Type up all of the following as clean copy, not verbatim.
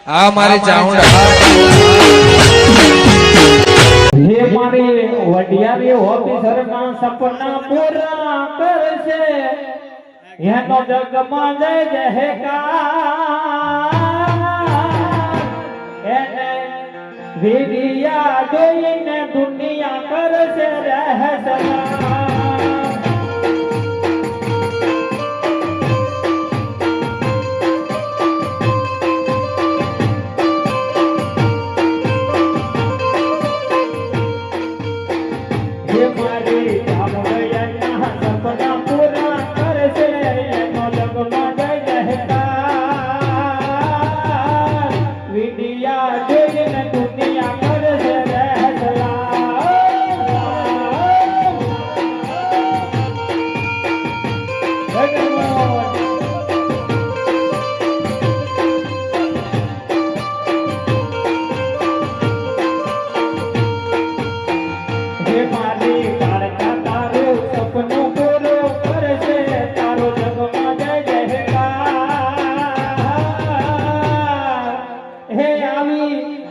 આ મારી ચાઉંડા હે મારી વડિયારી ઓફિસર ના સપના પૂરા કરશે એનો જગમાં જય જયકાર એને વિડિયા જોઈને દુનિયા કરશે રહેસલા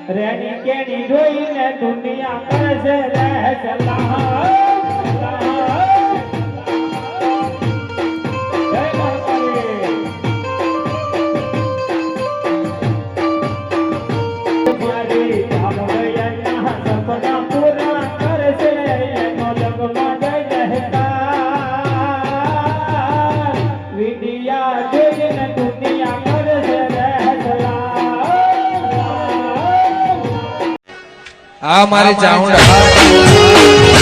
રેડી કેડી જોઈને દુનિયા કરશે રહેસલા આ મારી ચાઉંડા